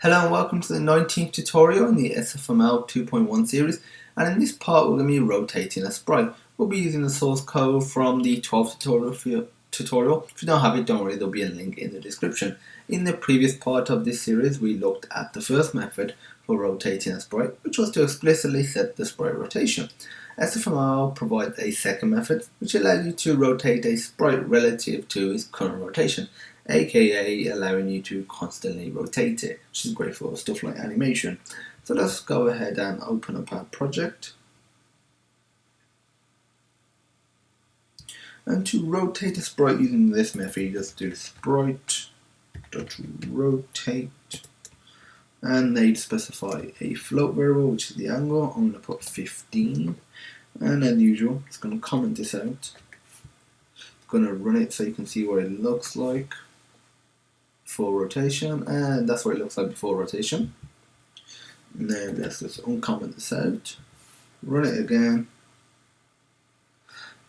Hello and welcome to the 19th tutorial in the SFML 2.1 series, and in this part we're going to be rotating a sprite. We'll be using the source code from the 12th tutorial. If you don't have it, don't worry, there'll be a link in the description. In the previous part of this series we looked at the first method for rotating a sprite, which was to explicitly set the sprite rotation. SFML provides a second method which allows you to rotate a sprite relative to its current rotation, aka allowing you to constantly rotate it, which is great for stuff like animation. So let's go ahead and open up our project. And to rotate a sprite using this method, you just do sprite.rotate, and they specify a float variable, which is the angle. I'm going to put 15, and as usual, it's going to comment this out. It's going to run it so you can see what it looks like for rotation, and that's what it looks like before rotation. Now let's just uncomment this out, run it again.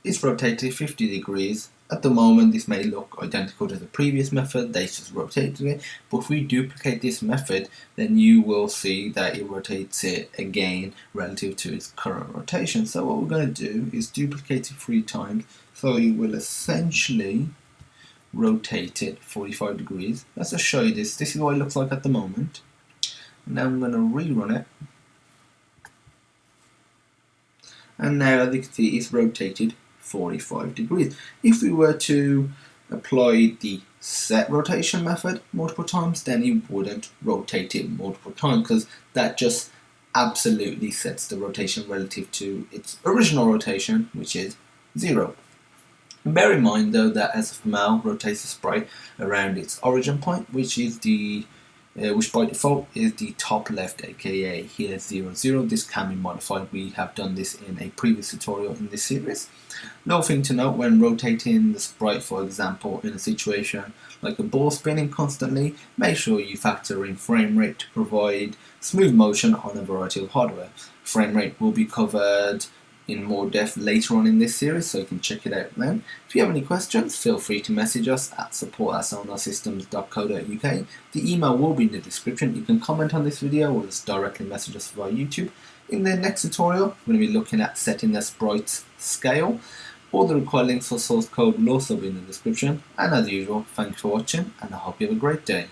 It's rotated 50 degrees. At the moment this may look identical to the previous method, they just rotated it, but if we duplicate this method then you will see that it rotates it again relative to its current rotation. So what we're going to do is duplicate it 3 times, so it will essentially rotate it 45 degrees. Let's just show you this. This is what it looks like at the moment. Now I'm going to rerun it, and now as you can see it's rotated 45 degrees. If we were to apply the set rotation method multiple times, then it wouldn't rotate it multiple times, because that just absolutely sets the rotation relative to its original rotation, which is 0. Bear in mind though that SFML rotates the sprite around its origin point, which is which by default is the top left, aka here 0, 0. This can be modified. We have done this in a previous tutorial in this series. Another thing to note when rotating the sprite, for example, in a situation like a ball spinning constantly, make sure you factor in frame rate to provide smooth motion on a variety of hardware. Frame rate will be covered in more depth later on in this series, so you can check it out then. If you have any questions, feel free to message us at support@sonarsystems.co.uk. The email will be in the description. You can comment on this video or just directly message us via YouTube. In the next tutorial, we're going to be looking at setting the sprite's scale. All the required links for source code will also be in the description. And as usual, thanks for watching, and I hope you have a great day.